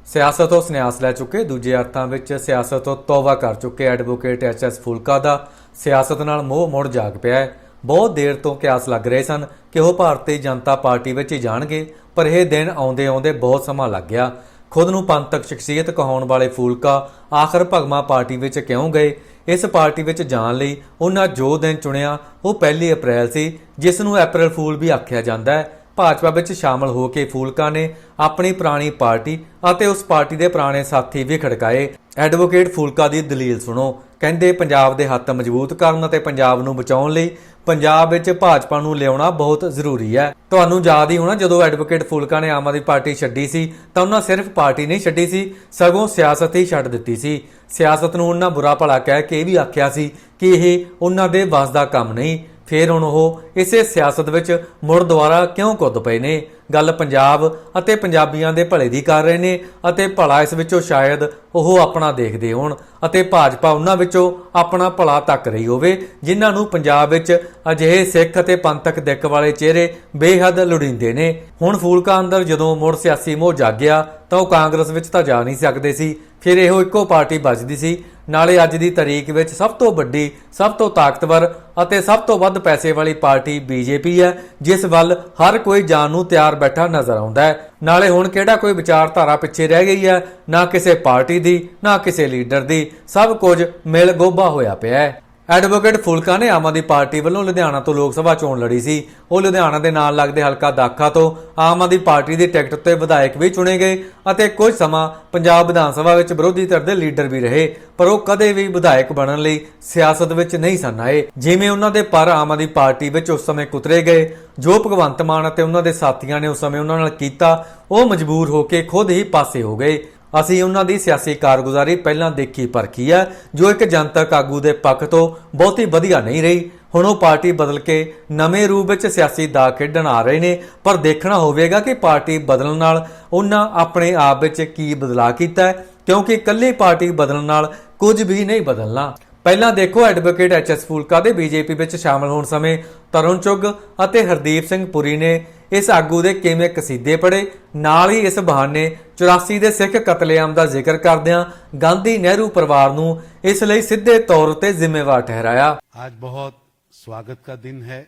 ਸਿਆਸਤ ਤੋਂ ਸੰਨਿਆਸ ਲੈ ਚੁੱਕੇ, ਦੂਜੇ ਅਰਥਾਂ ਵਿੱਚ ਸਿਆਸਤ ਤੋਂ ਤੌਬਾ ਕਰ ਚੁੱਕੇ ਐਡਵੋਕੇਟ ਐਚ.ਐਸ. ਫੂਲਕਾ ਦਾ ਸਿਆਸਤ ਨਾਲ ਮੋਹ ਮੁੜ ਜਾਗ ਪਿਆ ਹੈ। ਬਹੁਤ ਦੇਰ ਤੋਂ ਕਿਆਸ ਲੱਗ ਰਹੇ ਸਨ ਕਿ ਉਹ ਭਾਰਤੀ ਜਨਤਾ ਪਾਰਟੀ ਵਿੱਚ ਹੀ ਜਾਣਗੇ, ਪਰ ਇਹ ਦਿਨ ਆਉਂਦੇ ਆਉਂਦੇ ਬਹੁਤ ਸਮਾਂ ਲੱਗ ਗਿਆ। ਖੁਦ ਨੂੰ ਪੰਥਕ ਸ਼ਖਸੀਅਤ ਕਹਾਉਣ ਵਾਲੇ ਫੂਲਕਾ ਆਖਰ ਭਗਵਾਂ ਪਾਰਟੀ ਵਿੱਚ ਕਿਉਂ ਗਏ? ਇਸ ਪਾਰਟੀ ਵਿੱਚ ਜਾਣ ਲਈ ਉਹਨਾਂ ਜੋ ਦਿਨ ਚੁਣਿਆ ਉਹ 1 ਅਪ੍ਰੈਲ ਸੀ, ਜਿਸ ਨੂੰ ਅਪ੍ਰੈਲ ਫੂਲ ਵੀ ਆਖਿਆ ਜਾਂਦਾ ਹੈ। ਭਾਜਪਾ ਵਿੱਚ ਸ਼ਾਮਲ ਹੋ ਕੇ ਫੂਲਕਾ ਨੇ ਆਪਣੀ ਪੁਰਾਣੀ ਪਾਰਟੀ ਅਤੇ ਉਸ ਪਾਰਟੀ ਦੇ ਪੁਰਾਣੇ ਸਾਥੀ ਵੀ ਖੜਕਾਏ। ਐਡਵੋਕੇਟ ਫੂਲਕਾ ਦੀ ਦਲੀਲ ਸੁਣੋ। ਕਹਿੰਦੇ ਪੰਜਾਬ ਦੇ ਹੱਥ ਮਜ਼ਬੂਤ ਕਰਨ ਅਤੇ ਪੰਜਾਬ ਨੂੰ ਬਚਾਉਣ ਲਈ ਪੰਜਾਬ ਵਿੱਚ ਭਾਜਪਾ ਨੂੰ ਲਿਆਉਣਾ ਬਹੁਤ ਜ਼ਰੂਰੀ ਹੈ। ਤੁਹਾਨੂੰ ਯਾਦ ਹੀ ਹੋਣਾ, ਜਦੋਂ ਐਡਵੋਕੇਟ ਫੂਲਕਾ ਨੇ ਆਮ ਆਦਮੀ ਪਾਰਟੀ ਛੱਡੀ ਸੀ ਤਾਂ ਉਹਨਾਂ ਸਿਰਫ ਪਾਰਟੀ ਨਹੀਂ ਛੱਡੀ ਸੀ, ਸਗੋਂ ਸਿਆਸਤ ਹੀ ਛੱਡ ਦਿੱਤੀ ਸੀ। ਸਿਆਸਤ ਨੂੰ ਉਹਨਾਂ ਬੁਰਾ ਭਲਾ ਕਹਿ ਕੇ ਇਹ ਵੀ ਆਖਿਆ ਸੀ ਕਿ ਇਹ ਉਹਨਾਂ ਦੇ ਵੱਸ ਦਾ ਕੰਮ ਨਹੀਂ। ਫਿਰ ਹੁਣ ਉਹ ਇਸੇ ਸਿਆਸਤ ਵਿੱਚ ਮੁੜ ਦੁਬਾਰਾ ਕਿਉਂ ਕੁੱਦ ਪਏ ਨੇ? ਗੱਲ ਪੰਜਾਬ ਅਤੇ ਪੰਜਾਬੀਆਂ ਦੇ ਭਲੇ ਦੀ ਕਰ ਰਹੇ ਨੇ ਅਤੇ ਭਲਾ ਇਸ ਵਿੱਚੋਂ ਸ਼ਾਇਦ ਉਹ ਆਪਣਾ ਦੇਖਦੇ ਹੋਣ ਅਤੇ ਭਾਜਪਾ ਉਹਨਾਂ ਵਿੱਚੋਂ ਆਪਣਾ ਭਲਾ ਤੱਕ ਰਹੀ ਹੋਵੇ, ਜਿਨ੍ਹਾਂ ਨੂੰ ਪੰਜਾਬ ਵਿੱਚ ਅਜਿਹੇ ਸਿੱਖ ਅਤੇ ਪੰਥਕ ਦਿੱਖ ਵਾਲੇ ਚਿਹਰੇ ਬੇਹੱਦ ਲੋੜੀਂਦੇ ਨੇ। ਹੁਣ ਫੂਲਕਾ ਅੰਦਰ ਜਦੋਂ ਮੁੜ ਸਿਆਸੀ ਮੋਹ ਜਾਗਿਆ ਤਾਂ ਉਹ ਕਾਂਗਰਸ ਵਿੱਚ ਤਾਂ ਜਾ ਨਹੀਂ ਸਕਦੇ ਸੀ, ਫਿਰ ਇਹੋ ਇੱਕੋ ਪਾਰਟੀ ਬਚਦੀ ਸੀ। ਨਾਲੇ ਅੱਜ ਦੀ ਤਾਰੀਖ ਵਿੱਚ ਸਭ ਤੋਂ ਵੱਡੀ, ਸਭ ਤੋਂ ਤਾਕਤਵਰ ਅਤੇ ਸਭ ਤੋਂ ਵੱਧ ਪੈਸੇ ਵਾਲੀ ਪਾਰਟੀ ਬੀਜੇਪੀ ਹੈ, ਜਿਸ ਵੱਲ ਹਰ ਕੋਈ ਜਾਣ ਨੂੰ ਤਿਆਰ ਬੈਠਾ ਨਜ਼ਰ ਆਉਂਦਾ ਹੈ। ਨਾਲੇ ਹੁਣ ਕਿਹੜਾ ਕੋਈ ਵਿਚਾਰਧਾਰਾ ਪਿੱਛੇ ਰਹਿ ਗਈ ਹੈ? ਨਾ ਕਿਸੇ ਪਾਰਟੀ ਦੀ, ਨਾ ਕਿਸੇ ਲੀਡਰ ਦੀ, ਸਭ ਕੁਝ ਮਿਲ ਗੋਭਾ ਹੋਇਆ ਪਿਆ ਹੈ। ਐਡਵੋਕੇਟ ਫੂਲਕਾ ਨੇ ਆਮ ਆਦਮੀ ਪਾਰਟੀ ਵੱਲੋਂ ਲੁਧਿਆਣਾ ਤੋਂ ਲੋਕ ਸਭਾ ਚੋਣ ਲੜੀ ਸੀ। ਉਹ ਲੁਧਿਆਣਾ ਦੇ ਨਾਲ ਲੱਗਦੇ ਹਲਕਾ ਦਾਖਾ ਤੋਂ ਆਮ ਆਦਮੀ ਪਾਰਟੀ ਦੀ ਟਿਕਟ ਉੱਤੇ ਵਿਧਾਇਕ ਵੀ ਚੁਣੇ ਗਏ ਅਤੇ ਕੁਝ ਸਮਾਂ ਪੰਜਾਬ ਵਿਧਾਨ ਸਭਾ ਵਿੱਚ ਵਿਰੋਧੀ ਧਿਰ ਦੇ ਲੀਡਰ ਵੀ ਰਹੇ, ਪਰ ਉਹ ਕਦੇ ਵੀ ਵਿਧਾਇਕ ਬਣਨ ਲਈ ਸਿਆਸਤ ਵਿੱਚ ਨਹੀਂ ਸਨ ਆਏ। ਜਿਵੇਂ ਉਹਨਾਂ ਦੇ ਪਰ ਆਮ ਆਦਮੀ ਪਾਰਟੀ ਵਿੱਚ ਉਸ ਸਮੇਂ ਕੁਤਰੇ ਗਏ, ਜੋ ਭਗਵੰਤ ਮਾਨ ਅਤੇ ਉਹਨਾਂ ਦੇ ਸਾਥੀਆਂ ਨੇ ਉਸ ਸਮੇਂ ਉਹਨਾਂ ਨਾਲ ਕੀਤਾ, ਉਹ ਮਜਬੂਰ ਹੋ ਕੇ ਖੁਦ ਹੀ ਪਾਸੇ ਹੋ ਗਏ। ਅਸੀਂ ਉਹਨਾਂ ਦੀ ਸਿਆਸੀ ਕਾਰਗੁਜ਼ਾਰੀ ਪਹਿਲਾਂ ਦੇਖੀ ਪਰਖੀ ਹੈ, ਜੋ ਇੱਕ ਜਨਤਕ ਆਗੂ ਦੇ ਪੱਖ ਤੋਂ ਬਹੁਤੀ ਵਧੀਆ ਨਹੀਂ ਰਹੀ। ਹੁਣ ਉਹ ਪਾਰਟੀ ਬਦਲ ਕੇ ਨਵੇਂ ਰੂਪ ਵਿੱਚ ਸਿਆਸੀ ਦਾ ਖੇਡਣ ਆ ਰਹੇ ਨੇ, ਪਰ ਦੇਖਣਾ ਹੋਵੇਗਾ ਕਿ ਪਾਰਟੀ ਬਦਲਣ ਨਾਲ ਉਹਨਾਂ ਆਪਣੇ ਆਪ ਵਿੱਚ ਕੀ ਬਦਲਾਅ ਕੀਤਾ ਹੈ, ਕਿਉਂਕਿ ਇਕੱਲੀ ਪਾਰਟੀ ਬਦਲਣ ਨਾਲ ਕੁਝ ਵੀ ਨਹੀਂ ਬਦਲਣਾ। ਪਹਿਲਾਂ ਦੇਖੋ, ਐਡਵੋਕੇਟ ਐਚ.ਐਸ. ਫੂਲਕਾ ਦੇ ਬੀਜੇਪੀ ਵਿੱਚ ਸ਼ਾਮਲ ਹੋਣ ਸਮੇਂ ਤਰੁਣ ਚੁੱਗ ਅਤੇ ਹਰਦੀਪ ਸਿੰਘ ਪੁਰੀ ਨੇ ਇਸ ਆਗੂ ਦੇ ਕਿਵੇਂ ਕਸੀਦੇ ਪੜ੍ਹੇ। ਨਾਲ ਹੀ ਇਸ ਬਹਾਨੇ 84 ਦੇ ਸਿੱਖ ਕਤਲੇਆਮ ਦਾ ਜ਼ਿਕਰ ਕਰਦਿਆਂ ਗਾਂਧੀ ਨਹਿਰੂ ਪਰਿਵਾਰ ਨੂੰ ਇਸ ਲਈ ਸਿੱਧੇ ਤੌਰ ਤੇ ਜ਼ਿੰਮੇਵਾਰ ਠਹਿਰਾਇਆ। आज बहुत स्वागत का दिन है।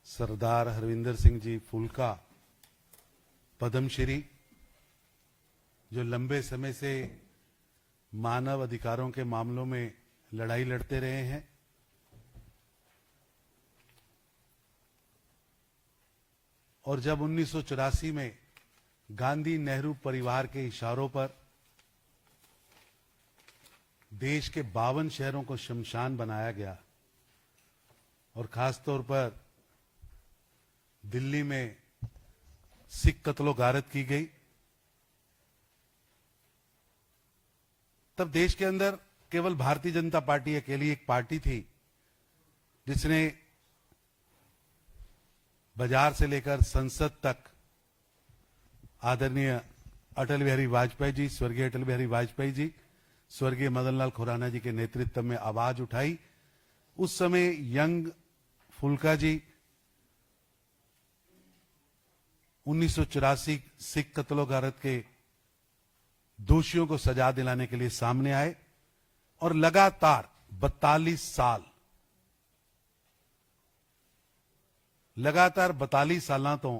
सरदार हरविंदर सिंह जी फूलका, पद्मश्री, जो लंबे समय से मानव अधिकारों के मामलों में लड़ाई लड़ते रहे हैं, और जब 1984 में गांधी नेहरू परिवार के इशारों पर देश के 52 शहरों को शमशान बनाया गया और खासतौर पर दिल्ली में सिख कत्लो गारत की गई, तब देश के अंदर केवल भारतीय जनता पार्टी अकेली एक पार्टी थी जिसने बाजार से लेकर संसद तक आदरणीय अटल बिहारी वाजपेयी जी, स्वर्गीय अटल बिहारी वाजपेयी जी, स्वर्गीय मदन लाल खुराना जी के नेतृत्व में आवाज उठाई। उस समय यंग फूलका जी 1984 सिख कत्लो गारत के दोषियों को सजा दिलाने के लिए सामने आए और लगातार 42 साल तो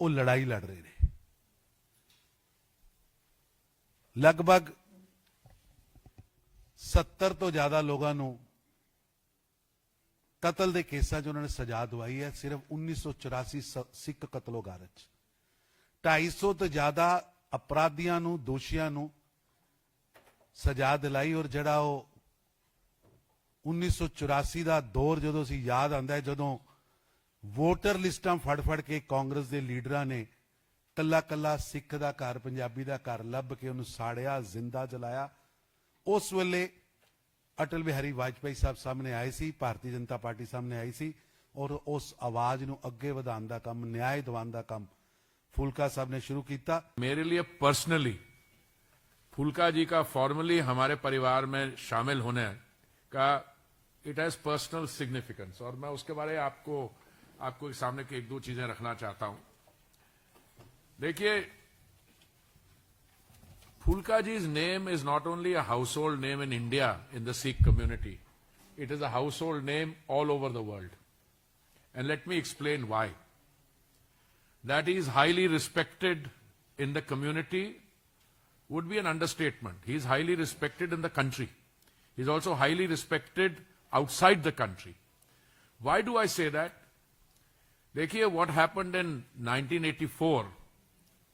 वो लड़ाई लड़ रहे ने। लगभग 70 तो ज्यादा लोगों को कतल के केसा जो उन्होंने सजा दवाई है सिर्फ 1984 सिख कतलो गारत। 250 तो ज्यादा अपराधियों ਨੂੰ ਦੋਸ਼ੀਆਂ ਨੂੰ ਸਜ਼ਾ ਦਿਲਾਈ। ਔਰ ਜਿਹੜਾ ਉਹ 1984 ਦਾ ਦੌਰ ਜਦੋਂ ਅਸੀਂ ਯਾਦ ਆਂਦਾ ਹੈ, ਜਦੋਂ ਵੋਟਰ ਲਿਸਟਾਂ ਫੜ ਕੇ ਕਾਂਗਰਸ ਦੇ ਲੀਡਰਾਂ ਨੇ ਕੱਲਾ ਸਿੱਖ ਦਾ ਘਰ, ਪੰਜਾਬੀ ਦਾ ਘਰ ਲੱਭ ਕੇ ਉਹਨੂੰ ਸਾੜਿਆ, ਜ਼ਿੰਦਾ ਜਲਾਇਆ। ਉਸ ਵੇਲੇ ਅਟਲ ਬਿਹਾਰੀ ਵਾਜਪੇਈ ਸਾਹਿਬ ਸਾਹਮਣੇ ਆਏ ਸੀ, ਭਾਰਤੀ ਜਨਤਾ ਪਾਰਟੀ ਸਾਹਮਣੇ ਆਈ ਸੀ ਔਰ ਉਸ ਆਵਾਜ਼ ਨੂੰ ਅੱਗੇ ਵਧਾਉਣ ਦਾ ਕੰਮ, ਨਿਆਂ ਦਿਵਾਉਣ ਦਾ ਕੰਮ फूलका साहब ने शुरू किया। मेरे लिए पर्सनली फूलका जी का फॉर्मली हमारे परिवार में शामिल होने का इट हैज पर्सनल सिग्निफिकेंस, और मैं उसके बारे में आपको सामने की 1-2 चीजें रखना चाहता हूं। देखिए, Phulkaji's name is not only a household name in India, in the Sikh community, it is a household name all over the world. And let me explain why. That he is highly respected in the community would be an understatement. He is highly respected in the country. He is also highly respected outside the country. Why do I say that? देखिए, what happened in 1984,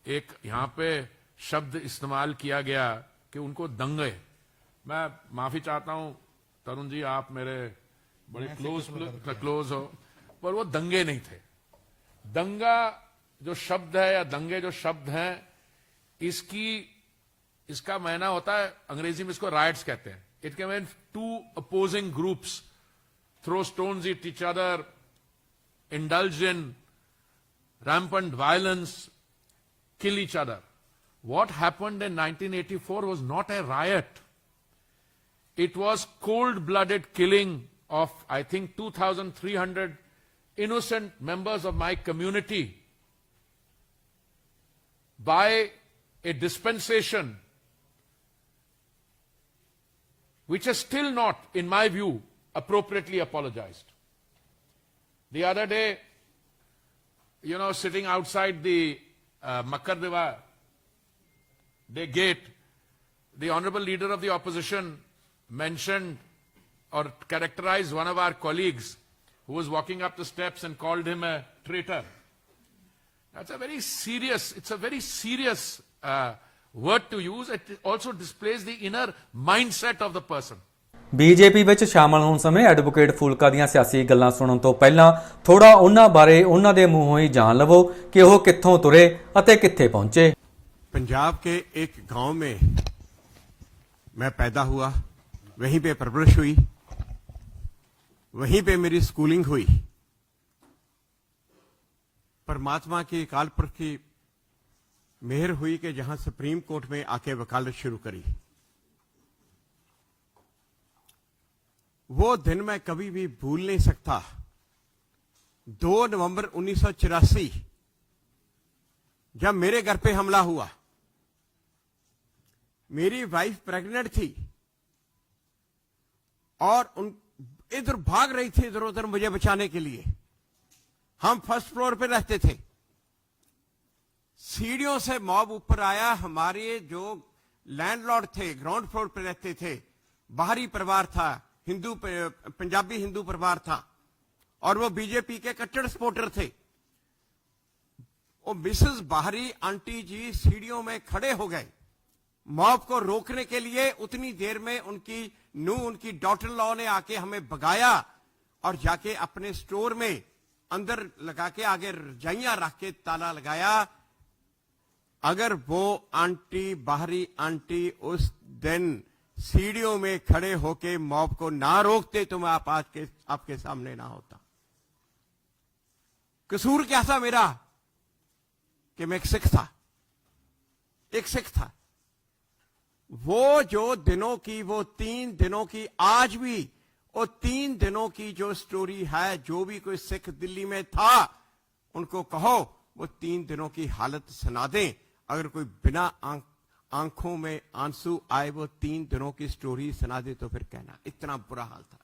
एक यहाँ पे शब्द इस्तेमाल किया गया कि उनको दंगे। मैं माफी चाहता हूं तरुण जी, आप मेरे बड़े क्लोज हो, पर वो दंगे नहीं थे। दंगा जो शब्द है या दंगे जो शब्द हैं, इसका मायना होता है, अंग्रेजी में इसको राइट्स कहते हैं। It can mean two opposing groups throw stones at each other, indulge in rampant violence, kill each other. What happened in 1984 was not a riot. It was cold-blooded killing of, I think, 2,300 innocent members of my community by a dispensation which has still not, in my view, appropriately apologized. The other day, sitting outside the Makkardiva Day gate, the honorable leader of the opposition mentioned or characterized one of our colleagues who was walking up the steps and called him a traitor. It's a very serious word to use. It also displays the inner mindset of the person. BJP ਵਿੱਚ ਸ਼ਾਮਲ ਹੋਣ ਸਮੇਂ advocate Phoolka ਦੀਆਂ ਸਿਆਸੀ ਗੱਲਾਂ ਸੁਣਨ ਤੋਂ ਪਹਿਲਾਂ ਥੋੜਾ ਉਹਨਾਂ ਬਾਰੇ ਉਹਨਾਂ ਦੇ ਮੂੰਹੋਂ ਹੀ ਜਾਣ ਲਵੋ ਕਿ ਉਹ ਕਿੱਥੋਂ ਤੁਰੇ ਅਤੇ ਕਿੱਥੇ पहुंचे। पंजाब के एक गांव में मैं पैदा हुआ, वहीं पे परवरिश हुई, वहीं पे मेरी स्कूलिंग हुई। परमात्मा की अकाल पुरख की मेहर हुई कि जहां सुप्रीम कोर्ट में आके वकालत शुरू करी। वो दिन मैं कभी भी भूल नहीं सकता। 2 नवंबर 1984 जब मेरे घर पे हमला हुआ, मेरी वाइफ प्रेग्नेंट थी और इधर भाग रही थी, इधर उधर मुझे बचाने के लिए। हम फर्स्ट फ्लोर पे रहते थे, सीढ़ियों से मॉब ऊपर आया। हमारे जो लैंडलॉर्ड थे ग्राउंड फ्लोर पे रहते थे, बाहरी परिवार था, पंजाबी हिंदू परिवार था और वो बीजेपी के कट्टर सपोर्टर थे। वो मिसेस बाहरी आंटी जी सीढ़ियों में खड़े हो गए मॉब को रोकने के लिए। उतनी देर में उनकी डॉटर लॉ ने आके हमें भगाया और जाके अपने स्टोर में अंदर लगा के आगे रजाइयां रख के ताला लगाया। अगर वो आंटी, बाहरी आंटी उस दिन सीढ़ियों में खड़े होके मॉब को ना रोकते तो मैं आपके सामने ना होता। कसूर क्या था मेरा कि मैं एक सिख था। वो जो दिनों की, वो 3 दिनों की, आज भी वो 3 दिनों की जो स्टोरी है, जो भी कोई सिख दिल्ली में था उनको कहो वो 3 दिनों की हालत सुना दें। अगर कोई बिना आंखों में आंसू आए वो 3 दिनों की स्टोरी सुना दे तो फिर कहना, इतना बुरा हाल था।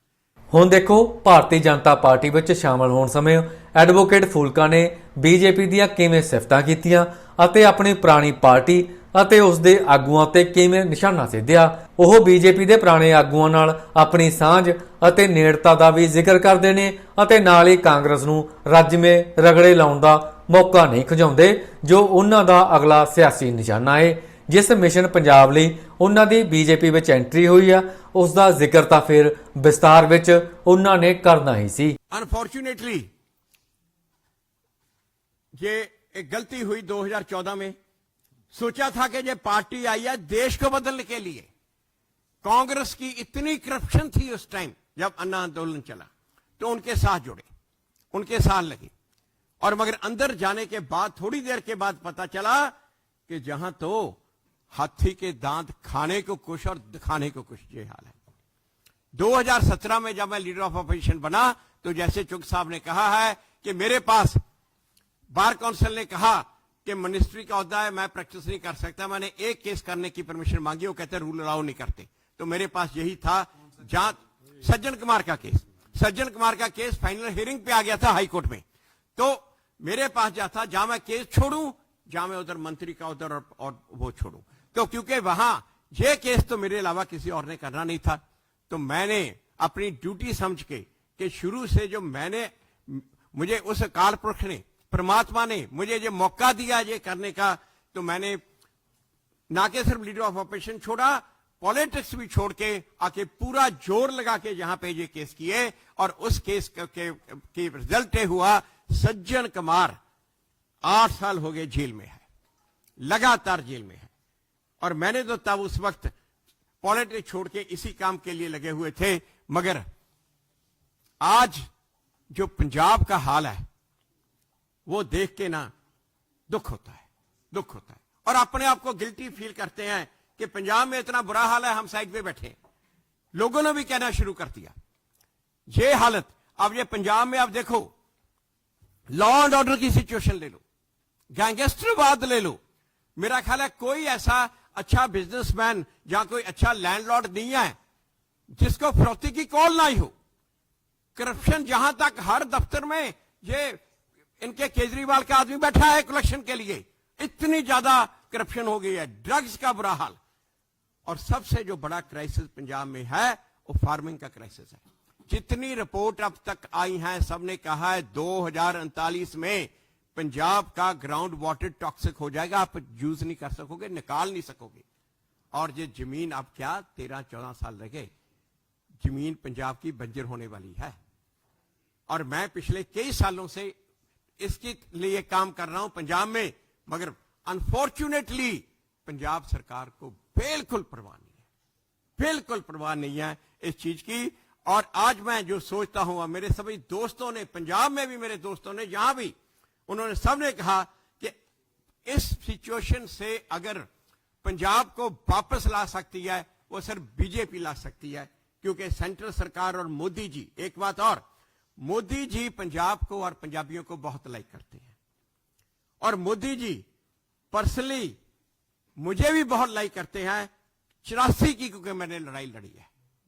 ਹੁਣ ਦੇਖੋ, ਭਾਰਤੀ ਜਨਤਾ ਪਾਰਟੀ ਵਿੱਚ ਸ਼ਾਮਲ ਹੋਣ ਸਮੇਂ ਐਡਵੋਕੇਟ ਫੂਲਕਾ ਨੇ ਬੀਜੇਪੀ ਦੀਆਂ ਕਿਵੇਂ ਸਿਫਤਾਂ ਕੀਤੀਆਂ ਅਤੇ ਆਪਣੀ ਪੁਰਾਣੀ ਪਾਰਟੀ ਅਤੇ ਉਸ ਦੇ ਆਗੂਆਂ ਤੇ ਕਿਵੇਂ ਨਿਸ਼ਾਨਾ ਸਾਧਿਆ। ਉਹ ਬੀਜੇਪੀ ਦੇ ਪੁਰਾਣੇ ਆਗੂਆਂ ਨਾਲ ਆਪਣੀ ਸਾਂਝ ਅਤੇ ਨੇੜਤਾ ਦਾ ਵੀ ਜ਼ਿਕਰ ਕਰਦੇ ਨੇ ਅਤੇ ਨਾਲ ਹੀ ਕਾਂਗਰਸ ਨੂੰ ਰੱਜਵੇਂ ਰਗੜੇ ਲਾਉਣ ਦਾ ਮੌਕਾ ਨਹੀਂ ਖੁਜਾਉਂਦੇ, ਜੋ ਉਹਨਾਂ ਦਾ ਅਗਲਾ ਸਿਆਸੀ ਨਿਸ਼ਾਨਾ ਹੈ। ਜਿਸ ਮਿਸ਼ਨ ਪੰਜਾਬ ਲਈ ਉਹਨਾਂ ਦੀ ਬੀਜੇਪੀ ਵਿੱਚ ਐਂਟਰੀ ਹੋਈ ਆ, ਉਸ ਦਾ ਜ਼ਿਕਰ ਤਾਂ ਫਿਰ ਵਿਸਤਾਰ ਵਿੱਚ ਉਹਨਾਂ ਨੇ ਕਰਨਾ ਹੀ ਸੀ। अनफॉर्चुनेटली ये एक गलती हुई 2014 में। सोचा था कि ये पार्टी आई है देश को बदलने के लिए। कांग्रेस की इतनी करप्शन थी उस टाइम जब अन्ना आंदोलन चला, तो उनके साथ जुड़े, उनके साथ लगे। और मगर अंदर जाने के बाद थोड़ी देर के बाद पता चला कि जहां तो हाथी के दांत खाने को कुछ और दिखाने को कुछ, ये हाल है। 2017 में जब मैं लीडर ऑफ अपोजिशन बना तो जैसे चुग साहब ने कहा है कि मेरे पास बार काउंसिल ने कहा कि मिनिस्ट्री का ओहदा है, मैं प्रैक्टिस नहीं कर सकता। मैंने एक केस करने की परमिशन मांगी, वो कहते रूल अलाउ नहीं करते। तो मेरे पास यही था, जहां सज्जन कुमार का केस, सज्जन कुमार का केस फाइनल हियरिंग पे आ गया था हाई कोर्ट में। तो मेरे पास जा था, जहां मैं केस छोड़ूं, जहां मैं उधर मंत्री का उधर और वो छोड़ूं। तो क्योंकि वहां ये केस तो मेरे अलावा किसी और ने करना नहीं था, तो मैंने अपनी ड्यूटी समझ के कि शुरू से जो मुझे उस अकाल पुरख ने, परमात्मा ने मुझे ये मौका दिया ये करने का, तो मैंने ना कि सिर्फ लीडर ऑफ ऑपरेशन छोड़ा, पॉलिटिक्स भी छोड़ के आके पूरा जोर लगा के यहां पे ये केस किए। और उस केस के रिजल्ट हुआ, सज्जन कुमार 8 साल हो गए जेल में है, लगातार जेल में है। और मैंने तो तब उस वक्त पॉलिटिक्स छोड़ के इसी काम के लिए लगे हुए थे। मगर आज जो पंजाब का हाल है वो देख के ना दुख होता है, दुख होता है। और अपने आप को गिल्टी फील करते हैं कि पंजाब में इतना बुरा हाल है, हम साइड पे बैठे हैं। लोगों ने भी कहना शुरू कर दिया ये हालत। अब ये पंजाब में आप देखो, लॉ एंड ऑर्डर की सिचुएशन ले लो, गैंगस्टरवाद ले लो। मेरा ख्याल है कोई ऐसा अच्छा बिजनेसमैन या कोई अच्छा लैंडलॉर्ड नहीं है जिसको फरोख्ती की कॉल ना ही हो। करप्शन जहां तक हर दफ्तर में ये इनके केजरीवाल का आदमी बैठा है कलेक्शन के लिए, इतनी ज्यादा करप्शन हो गई है। ड्रग्स का बुरा हाल। और सबसे जो बड़ा क्राइसिस पंजाब में है वो फार्मिंग का क्राइसिस है। जितनी रिपोर्ट अब तक आई है, सबने कहा है 2039 में पंजाब का ग्राउंड वाटर टॉक्सिक हो जाएगा, आप यूज नहीं कर सकोगे, निकाल नहीं सकोगे। और ये जमीन अब क्या 13-14 साल लगे, जमीन पंजाब की बंजर होने वाली है। और मैं पिछले कई सालों से इसके लिए काम कर रहा हूं पंजाब में, मगर अनफॉर्चुनेटली पंजाब सरकार को बिल्कुल परवाह नहीं है, बिल्कुल परवाह नहीं है इस चीज की। और आज मैं जो सोचता हूं, मेरे सभी दोस्तों ने, पंजाब में भी मेरे दोस्तों ने, यहां भी, उन्होंने सबने कहा कि इस सिचुएशन से अगर पंजाब को वापस ला सकती है वो सिर्फ बीजेपी ला सकती है। क्योंकि सेंट्रल सरकार और मोदी जी, एक बात और, मोदी जी पंजाब को और पंजाबियों को बहुत लाइक करते हैं। और मोदी जी पर्सनली मुझे भी बहुत लाइक करते हैं, 84 की, क्योंकि मैंने लड़ाई लड़ी है।